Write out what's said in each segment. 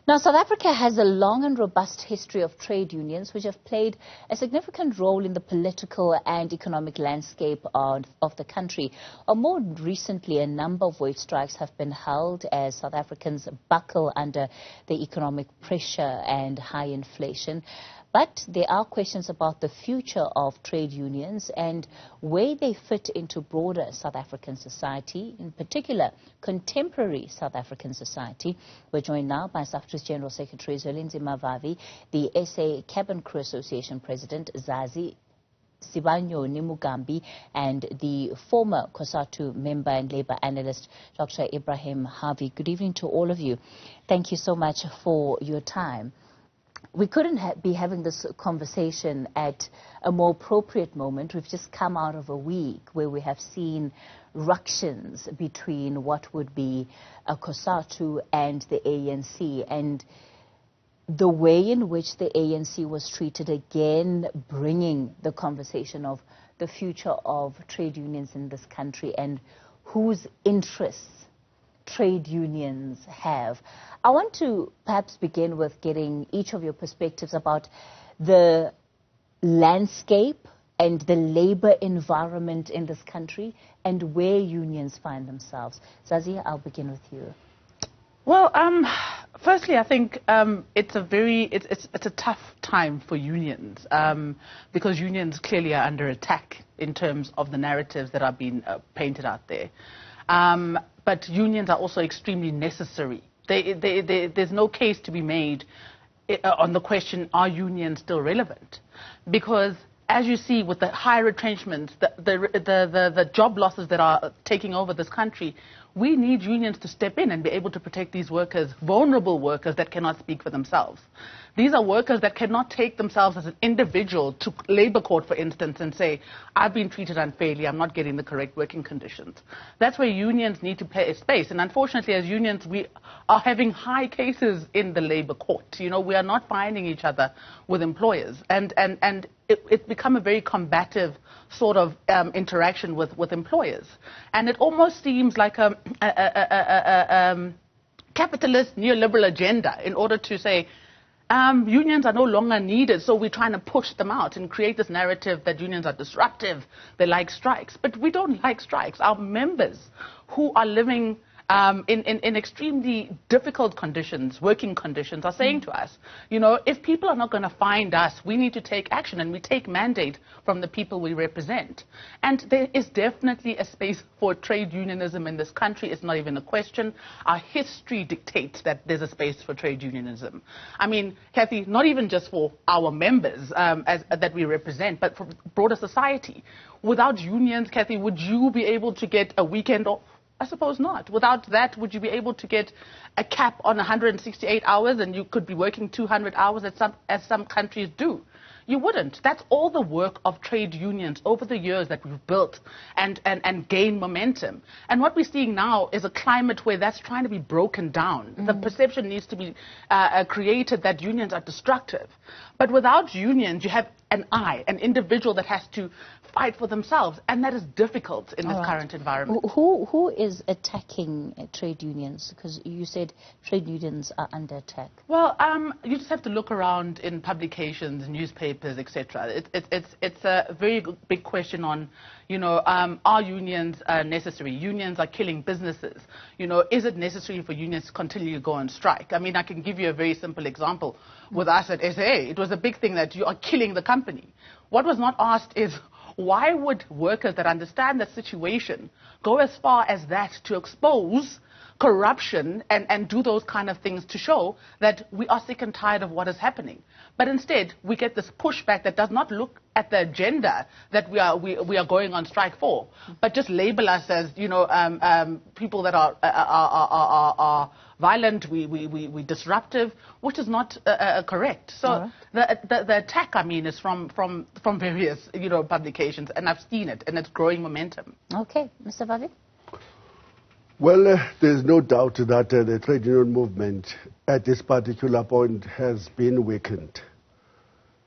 Now, South Africa has a long and robust history of trade unions, which have played a significant role in the political and economic landscape of the country. More recently, a number of wage strikes have been held as South Africans buckle under the economic pressure and high inflation. But there are questions about the future of trade unions and where they fit into broader South African society, in particular contemporary South African society. We're joined now by SAFTU's General Secretary Zwelinzima Vavi, the SA Cabin Crew Association President Zazi, Nsibanyoni-Mugambi, and the former Cosatu member and Labour analyst, Dr. Ebrahim Harvey. Good evening to all of you. Thank you so much for your time. We couldn't be having this conversation at a more appropriate moment. We've just come out of a week where we have seen ructions between what would be a Cosatu and the ANC, and the way in which the ANC was treated, again bringing the conversation of the future of trade unions in this country and whose interests trade unions have. I want to perhaps begin with getting each of your perspectives about the landscape and the labor environment in this country and where unions find themselves. Zazi, I'll begin with you. Well, firstly, I think it's a tough time for unions because unions clearly are under attack in terms of the narratives that are being painted out there. But unions are also extremely necessary. There's no case to be made on the question, are unions still relevant? Because as you see with the high retrenchments, the job losses that are taking over this country, we need unions to step in and be able to protect these workers, vulnerable workers that cannot speak for themselves. These are workers that cannot take themselves as an individual to labor court, for instance, and say, I've been treated unfairly, I'm not getting the correct working conditions. That's where unions need to play a space. And unfortunately, as unions, we are having high cases in the labor court. You know, we are not finding each other with employers. And it's become a very combative sort of interaction with employers. And it almost seems like a capitalist neoliberal agenda in order to say, unions are no longer needed, so we're trying to push them out and create this narrative that unions are disruptive, they like strikes. But we don't like strikes. Our members who are living in extremely difficult conditions, working conditions, are saying to us, you know, if people are not going to find us, we need to take action, and we take mandate from the people we represent. And there is definitely a space for trade unionism in this country. It's not even a question. Our history dictates that there's a space for trade unionism. I mean, Kathy, not even just for our members that we represent, but for broader society. Without unions, Kathy, would you be able to get a weekend off? I suppose not. Without that, would you be able to get a cap on 168 hours and you could be working 200 hours as some countries do? You wouldn't. That's all the work of trade unions over the years that we've built and gained momentum. And what we're seeing now is a climate where that's trying to be broken down. The perception needs to be created that unions are destructive. But without unions, you have an individual that has to fight for themselves, and that is difficult in this current environment. Who is attacking trade unions? Because you said trade unions are under attack. Well, you just have to look around in publications, newspapers, etc. It's a very big question on, you know, are unions necessary? Unions are killing businesses. You know, is it necessary for unions to continue to go on strike? I mean, I can give you a very simple example. With us at SA, it was a big thing that you are killing the company. What was not asked is, why would workers that understand the situation go as far as that to expose corruption and do those kind of things to show that we are sick and tired of what is happening? But instead, we get this pushback that does not look at the agenda that we are going on strike for, but just label us as, you know, people that are violent, we disruptive, which is not correct. So the attack, I mean, is from various, you know, publications, and I've seen it, and it's growing momentum. Okay, Mr. Vavi? Well, there's no doubt that the trade union movement at this particular point has been weakened,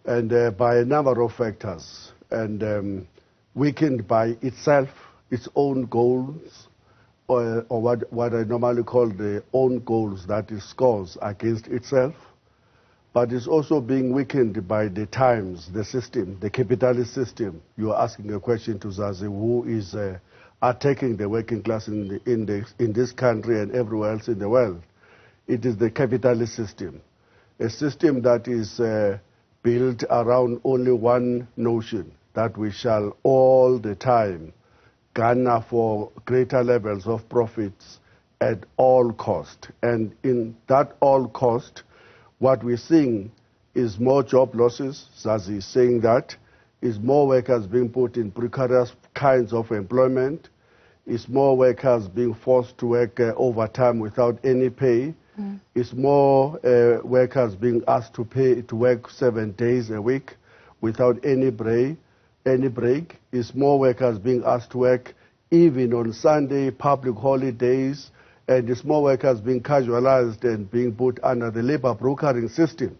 and by a number of factors, and weakened by itself, its own goals, or what I normally call the own goals, that is scores against itself, but it's also being weakened by the times, the system, the capitalist system. You are asking a question to Zazi, who is attacking the working class in this country and everywhere else in the world. It is the capitalist system, a system that is built around only one notion, that we shall all the time garner for greater levels of profits at all cost. And in that all cost, what we're seeing is more job losses. Zazi is saying that, is more workers being put in precarious kinds of employment, is more workers being forced to work overtime without any pay, is more workers being asked to work 7 days a week without any break, is more workers being asked to work even on Sunday, public holidays, and is more workers being casualized and being put under the labor brokering system.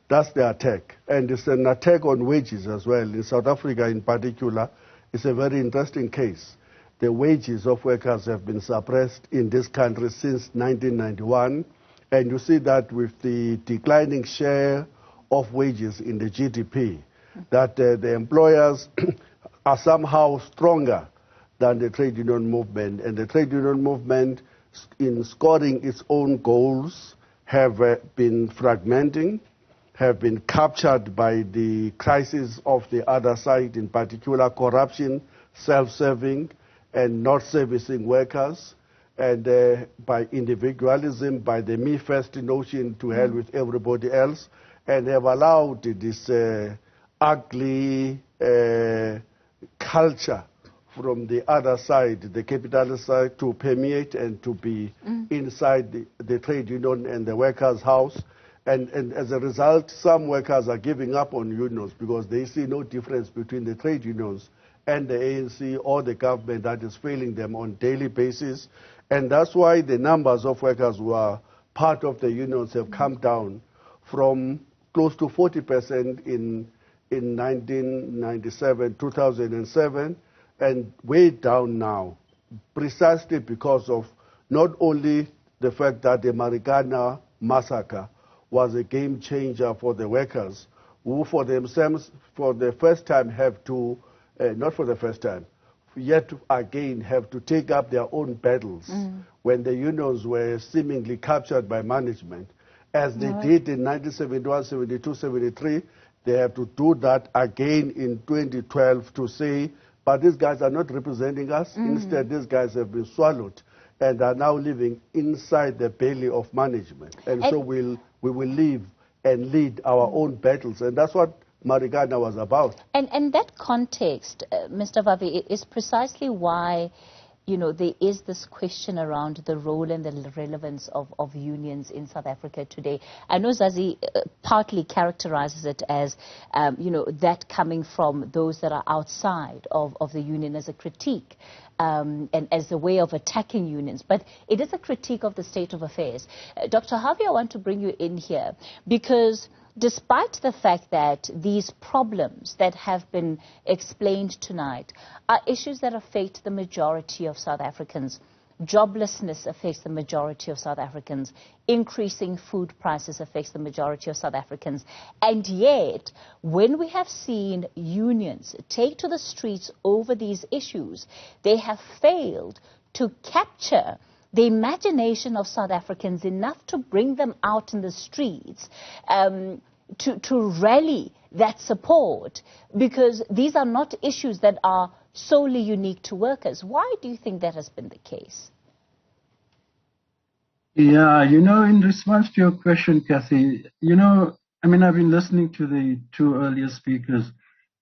That's the attack. And it's an attack on wages as well. In South Africa in particular, it's a very interesting case. The wages of workers have been suppressed in this country since 1991, and you see that with the declining share of wages in the GDP, that the employers are somehow stronger than the trade union movement. And the trade union movement, in scoring its own goals, have been fragmenting, have been captured by the crisis of the other side, in particular corruption, self-serving, and not servicing workers, and by individualism, by the me-first notion, to hell with everybody else, and have allowed this ugly culture from the other side, the capitalist side, to permeate and to be inside the trade union and the workers' house. And as a result, some workers are giving up on unions because they see no difference between the trade unions and the ANC or the government that is failing them on a daily basis. And that's why the numbers of workers who are part of the unions have come down from close to 40% in 1997, 2007, and way down now, precisely because of not only the fact that the Marikana massacre was a game changer for the workers, who for themselves, for the first time have to, not for the first time, yet again have to take up their own battles when the unions were seemingly captured by management, as they did in 1971, 72, 73. They have to do that again in 2012 to say, but these guys are not representing us. Instead, these guys have been swallowed and are now living inside the belly of management. And so we will live and lead our own battles. And that's what Marikana was about. And that context, Mr. Vavi, is precisely why, you know, there is this question around the role and the relevance of unions in South Africa today. I know Zazi partly characterizes it as, you know, that coming from those that are outside of the union as a critique and as a way of attacking unions. But it is a critique of the state of affairs. Dr. Harvey, I want to bring you in here because despite the fact that these problems that have been explained tonight are issues that affect the majority of South Africans, joblessness affects the majority of South Africans, increasing food prices affects the majority of South Africans, and yet when we have seen unions take to the streets over these issues, they have failed to capture the imagination of South Africans enough to bring them out in the streets to rally that support, because these are not issues that are solely unique to workers. Why do you think that has been the case? Yeah, you know, in response to your question, Kathy, you know, I mean, I've been listening to the two earlier speakers.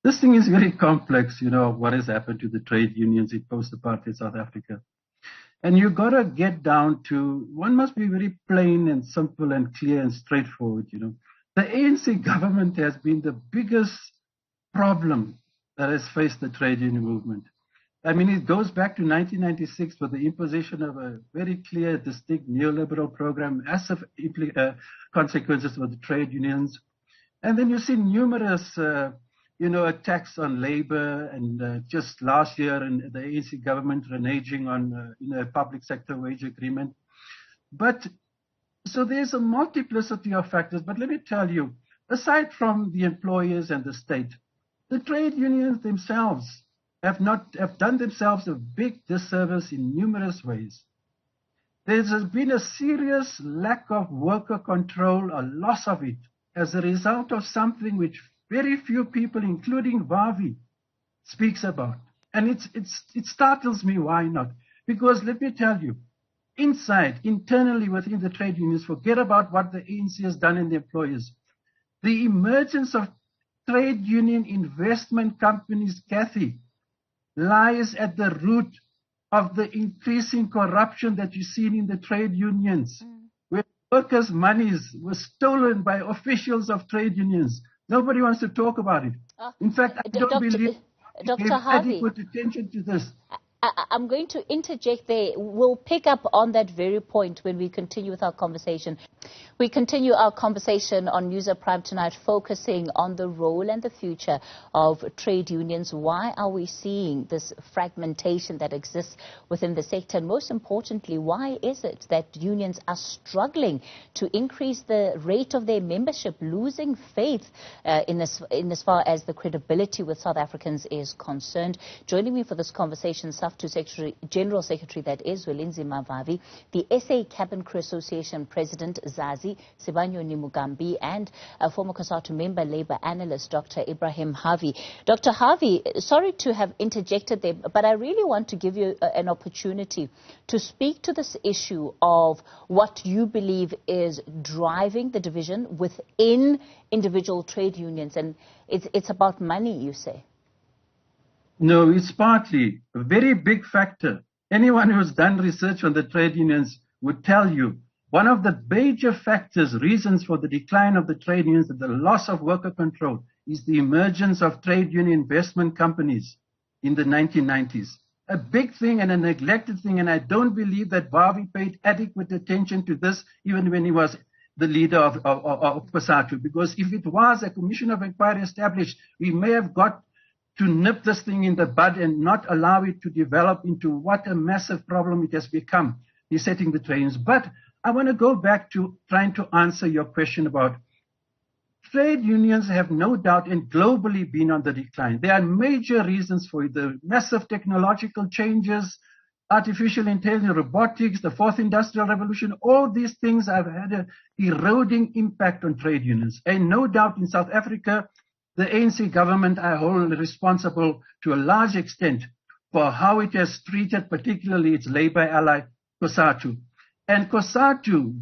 This thing is very complex, you know, what has happened to the trade unions in post-apartheid South Africa. And you've got to get down to, one must be very plain and simple and clear and straightforward, you know. The ANC government has been the biggest problem that has faced the trade union movement. I mean, it goes back to 1996 with the imposition of a very clear, distinct neoliberal program, massive consequences for the trade unions. And then you see numerous a tax on labor, and just last year, and the ANC government reneging on, a public sector wage agreement. But so there's a multiplicity of factors. But let me tell you, aside from the employers and the state, the trade unions themselves have done themselves a big disservice in numerous ways. There has been a serious lack of worker control, a loss of it, as a result of something which very few people, including Vavi, speaks about. And it startles me. Why not? Because let me tell you, internally within the trade unions, forget about what the ANC has done in the employers. The emergence of trade union investment companies, Kathy, lies at the root of the increasing corruption that you've seen in the trade unions, where workers' monies were stolen by officials of trade unions. Nobody wants to talk about it. In fact, I don't believe Dr. Harvey, adequate attention to this. I'm going to interject there. We'll pick up on that very point when we continue with our conversation. We continue our conversation on News at Prime tonight, focusing on the role and the future of trade unions. Why are we seeing this fragmentation that exists within the sector? And most importantly, why is it that unions are struggling to increase the rate of their membership, losing faith in as far as the credibility with South Africans is concerned? Joining me for this conversation, SAFTU General Secretary, that is Zwelinzima Vavi, the SA Cabin Crew Association President Zazi, Nsibanyoni-Mugambi, and a former Cosatu member, Labour Analyst, Dr. Ebrahim Harvey. Dr. Harvey, sorry to have interjected there, but I really want to give you an opportunity to speak to this issue of what you believe is driving the division within individual trade unions. And it's about money, you say. No, it's partly a very big factor. Anyone who's done research on the trade unions would tell you one of the major factors, reasons for the decline of the trade unions and the loss of worker control is the emergence of trade union investment companies in the 1990s. A big thing and a neglected thing, and I don't believe that Vavi paid adequate attention to this even when he was the leader of Cosatu, because if it was a commission of inquiry established, we may have got to nip this thing in the bud and not allow it to develop into what a massive problem it has become, besetting the trade unions. But I want to go back to trying to answer your question about trade unions have no doubt and globally been on the decline. There are major reasons for it. The massive technological changes, artificial intelligence, robotics, the fourth industrial revolution, all these things have had an eroding impact on trade unions. And no doubt in South Africa, the ANC government I hold responsible to a large extent for how it has treated particularly its labor ally, Cosatu. And Cosatu,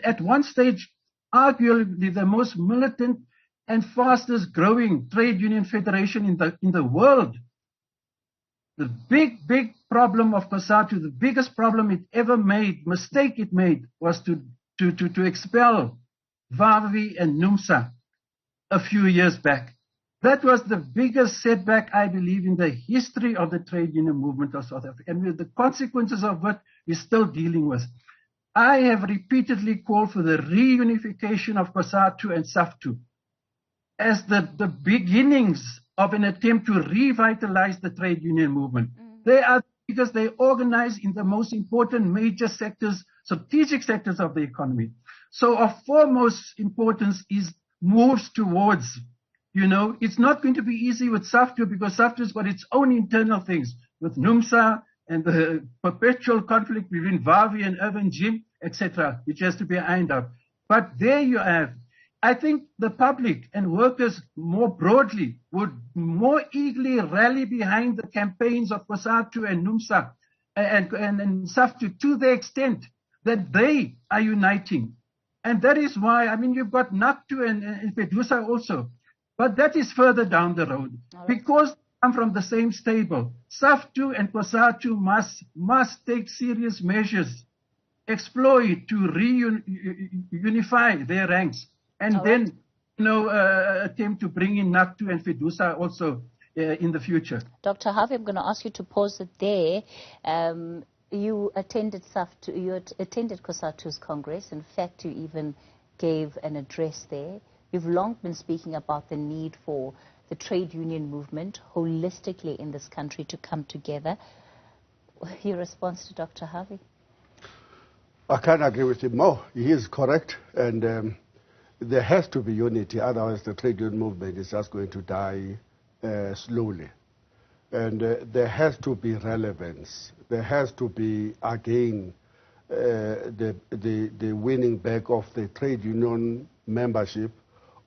at one stage, arguably the most militant and fastest growing trade union federation in the world. The big problem of Cosatu, the biggest problem it ever made, mistake it made, was to expel Vavi and NUMSA a few years back. That was the biggest setback, I believe, in the history of the trade union movement of South Africa. And with the consequences of what we're still dealing with. I have repeatedly called for the reunification of Cosatu and SAFTU as the beginnings of an attempt to revitalize the trade union movement. They are, because they organize in the most important major sectors, strategic sectors of the economy. So of foremost importance is moves towards, it's not going to be easy with SAFTU because SAFTU has got its own internal things with NUMSA and the perpetual conflict between Vavi and Urban Jim, etc., which has to be ironed out. But there you have. I think the public and workers more broadly would more eagerly rally behind the campaigns of Cosatu and NUMSA and SAFTU to the extent that they are uniting. And that is why, you've got NACTU and PEDUSA also. But that is further down the road. Right. Because they come from the same stable. SAFTU and Cosatu must take serious measures, exploit to reunify their ranks. And then, attempt to bring in NACTU and PEDUSA also in the future. Dr. Harvey, I'm going to ask you to pause it there. You attended SAFTU, you attended Cosatu's Congress. In fact, you even gave an address there. You've long been speaking about the need for the trade union movement holistically in this country to come together. Your response to Dr. Harvey? I can't agree with him more. He is correct, and there has to be unity, otherwise the trade union movement is just going to die slowly. And there has to be relevance. There has to be, again, the winning back of the trade union membership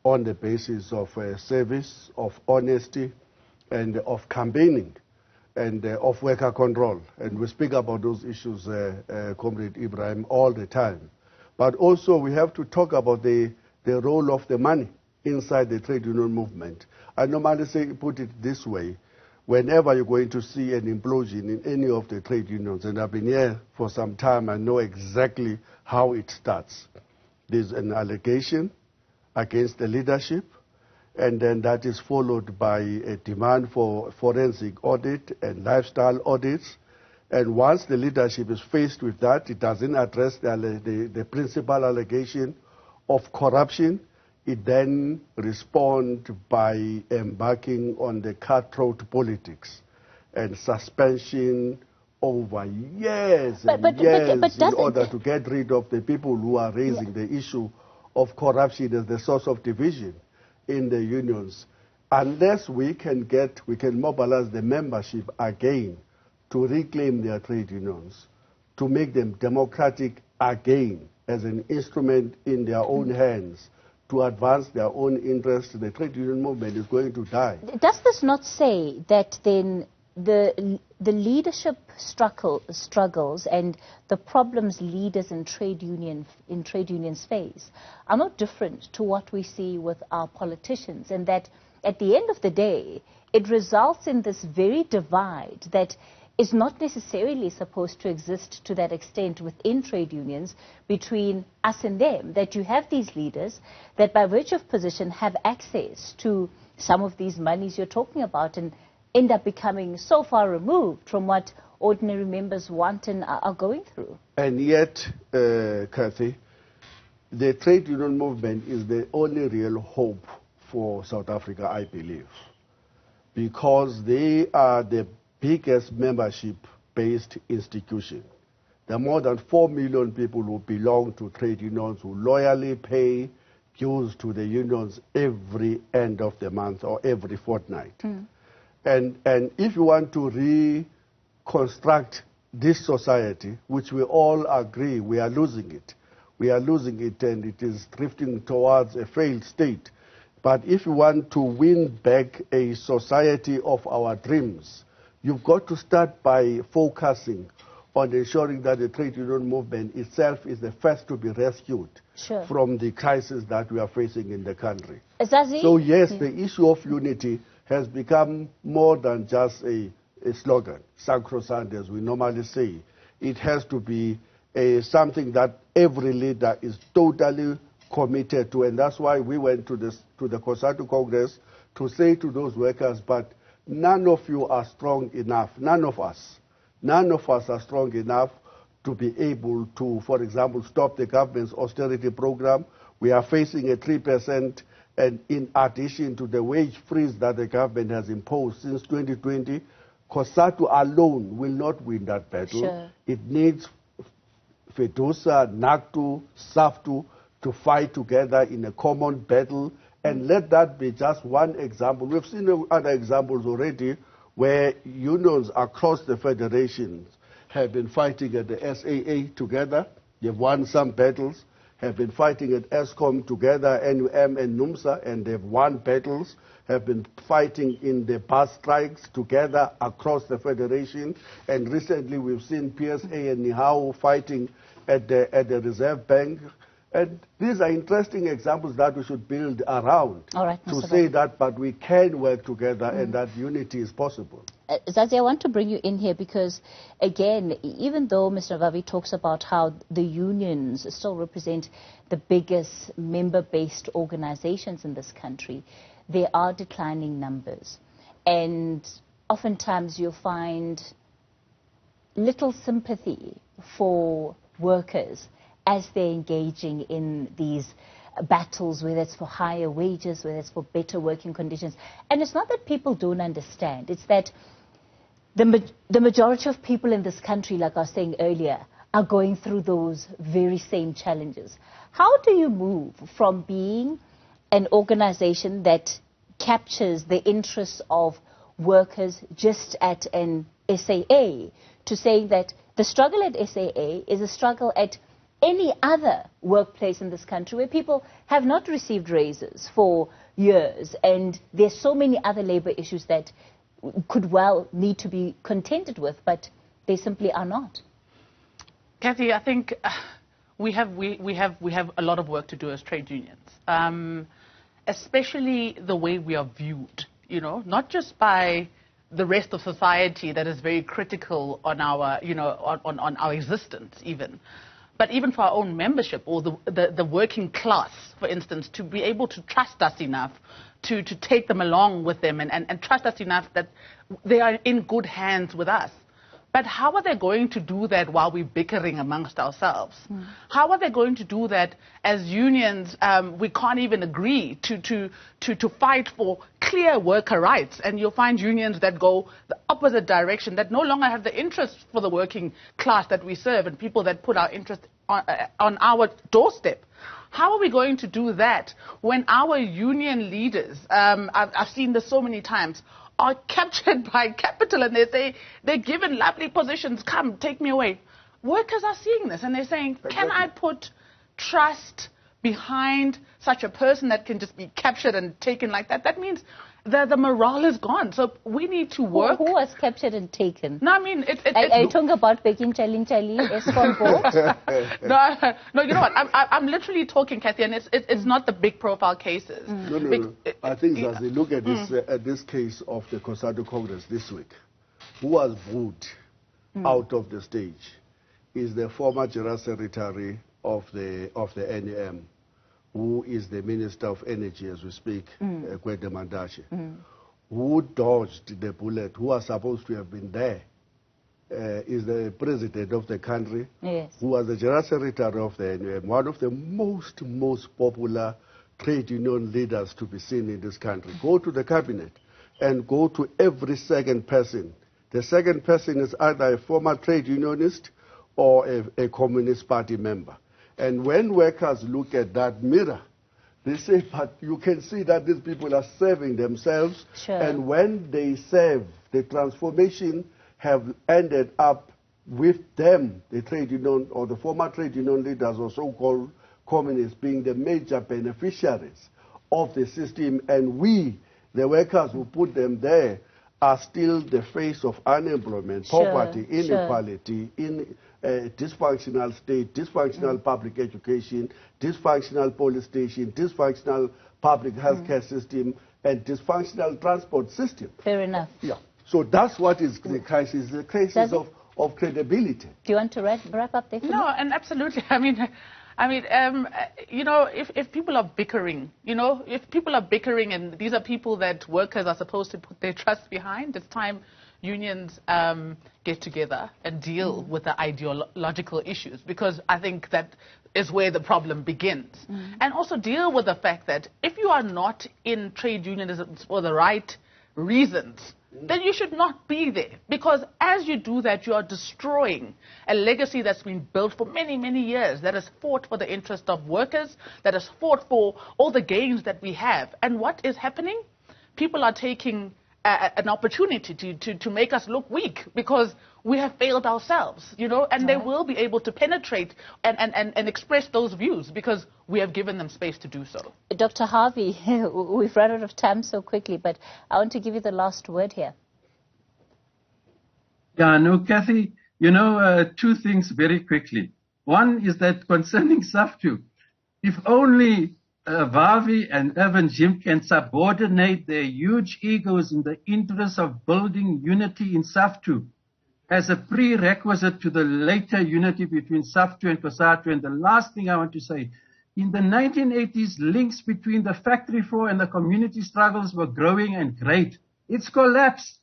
on the basis of service, of honesty, and of campaigning, and of worker control. And we speak about those issues, Comrade Ebrahim, all the time. But also we have to talk about the role of the money inside the trade union movement. I normally put it this way: whenever you're going to see an implosion in any of the trade unions, and I've been here for some time, I know exactly how it starts. There's an allegation against the leadership, and then that is followed by a demand for forensic audit and lifestyle audits. And once the leadership is faced with that, it doesn't address the principal allegation of corruption. It then responds by embarking on the cutthroat politics and suspension over years and years in order to get rid of the people who are raising the issue of corruption as the source of division in the unions. Unless we can mobilize the membership again to reclaim their trade unions, to make them democratic again as an instrument in their own hands, to advance their own interests, the trade union movement is going to die. Does this not say that then the leadership struggles and the problems leaders in trade unions face are not different to what we see with our politicians, and that at the end of the day it results in this very divide that is not necessarily supposed to exist to that extent within trade unions between us and them, that you have these leaders that by virtue of position have access to some of these monies you're talking about and end up becoming so far removed from what ordinary members want and are going through. And yet, Kathy, the trade union movement is the only real hope for South Africa, I believe, because they are the biggest membership-based institution. There are more than 4 million people who belong to trade unions, who loyally pay dues to the unions every end of the month or every fortnight. And if you want to reconstruct this society, which we all agree we are losing it, and it is drifting towards a failed state. But if you want to win back a society of our dreams, you've got to start by focusing on ensuring that the trade union movement itself is the first to be rescued from the crisis that we are facing in the country. Zazi? So yes, the issue of unity has become more than just a slogan, sacrosanct as we normally say. It has to be something that every leader is totally committed to, and that's why we went to the Cosatu Congress to say to those workers, but none of you are strong enough, none of us are strong enough to be able to, for example, stop the government's austerity program. We are facing a 3%, and in addition to the wage freeze that the government has imposed since 2020, Cosatu alone will not win that battle. It needs FEDUSA, NACTU, SAFTU to fight together in a common battle. And let that be just one example. We've seen other examples already where unions across the federations have been fighting at the SAA together. They've won some battles, have been fighting at ESCOM together, NUM and NUMSA, and they've won battles, have been fighting in the bus strikes together across the federation. And recently we've seen PSA and NIHAO fighting at the Reserve Bank. And these are interesting examples that we should build around to say that, but we can work together and that unity is possible. Zazi, I want to bring you in here because, again, even though Mr. Vavi talks about how the unions still represent the biggest member-based organizations in this country, there are declining numbers. And oftentimes you'll find little sympathy for workers as they're engaging in these battles, whether it's for higher wages, whether it's for better working conditions. And it's not that people don't understand. It's that the majority of people in this country, like I was saying earlier, are going through those very same challenges. How do you move from being an organization that captures the interests of workers just at an SAA to saying that the struggle at SAA is a struggle at any other workplace in this country where people have not received raises for years, and there's so many other labor issues that could well need to be contended with, but they simply are not? Kathy, I think we have a lot of work to do as trade unions, especially the way we are viewed, you know, not just by the rest of society that is very critical on our, you know, on our existence even, but even for our own membership or the working class, for instance, to be able to trust us enough to take them along with them and trust us enough that they are in good hands with us. But how are they going to do that while we're bickering amongst ourselves? How are they going to do that as unions? We can't even agree to fight for clear worker rights. And you'll find unions that go the opposite direction, that no longer have the interest for the working class that we serve and people that put our interest on our doorstep. How are we going to do that when our union leaders, I've seen this so many times, are captured by capital and they say they're given lovely positions, come, take me away. Workers are seeing this and they're saying, can I put trust behind such a person that can just be captured and taken like that? That means the morale is gone. So we need to work. Who was captured and taken? No, I mean, are you talking about Peking Challenge escort boat? No, you know what? I'm literally talking, Kathy, and it's not the big profile cases. No. I think, Zazi, look at this case of the Cosatu Congress this week. Who was booed out of the stage is the former General Secretary of the NEM, who is the Minister of Energy as we speak, Kwede Mandashi, who dodged the bullet, who was supposed to have been there, is the President of the country, yes, who was the General Secretary of the NUM, one of the most popular trade union leaders to be seen in this country. Go to the cabinet and go to every second person. The second person is either a former trade unionist or a Communist Party member. And when workers look at that mirror, they say, but you can see that these people are serving themselves. Sure. And when they serve, the transformation have ended up with them, the trade union or the former trade union leaders or so-called communists, being the major beneficiaries of the system. And we, the workers who put them there, are still the face of unemployment, poverty, inequality, in dysfunctional state, dysfunctional public education, dysfunctional police station, dysfunctional public healthcare system, and dysfunctional transport system. Fair enough. Yeah. So that's what is the crisis, the crisis of credibility. Do you want to wrap up there? No, and absolutely. I mean, you know, if people are bickering, you know, if people are bickering and these are people that workers are supposed to put their trust behind, it's time unions get together and deal with the ideological issues, because I think that is where the problem begins. And also deal with the fact that if you are not in trade unionism for the right reasons, then you should not be there. Because as you do that, you are destroying a legacy that's been built for many, many years, that has fought for the interest of workers, that has fought for all the gains that we have. And what is happening? People are taking an opportunity to make us look weak because we have failed ourselves, you know, and they will be able to penetrate and express those views because we have given them space to do so. Dr. Harvey, we've run out of time so quickly, but I want to give you the last word here. Yeah, no, Kathy, you know, two things very quickly. One is that concerning SAFTU, if only Vavi and Evan Jim can subordinate their huge egos in the interest of building unity in SAFTU as a prerequisite to the later unity between SAFTU and Cosatu. And the last thing I want to say, in the 1980s, links between the factory floor and the community struggles were growing and great. It's collapsed.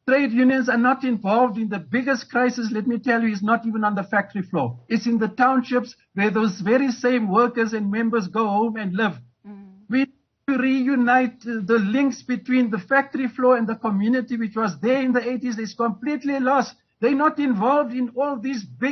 trade unions are not involved in the biggest crisis, let me tell you, is not even on the factory floor. It's in the townships where those very same workers and members go home and live. We need to reunite the links between the factory floor and the community, which was there in the 80s. It's completely lost. They're not involved in all these big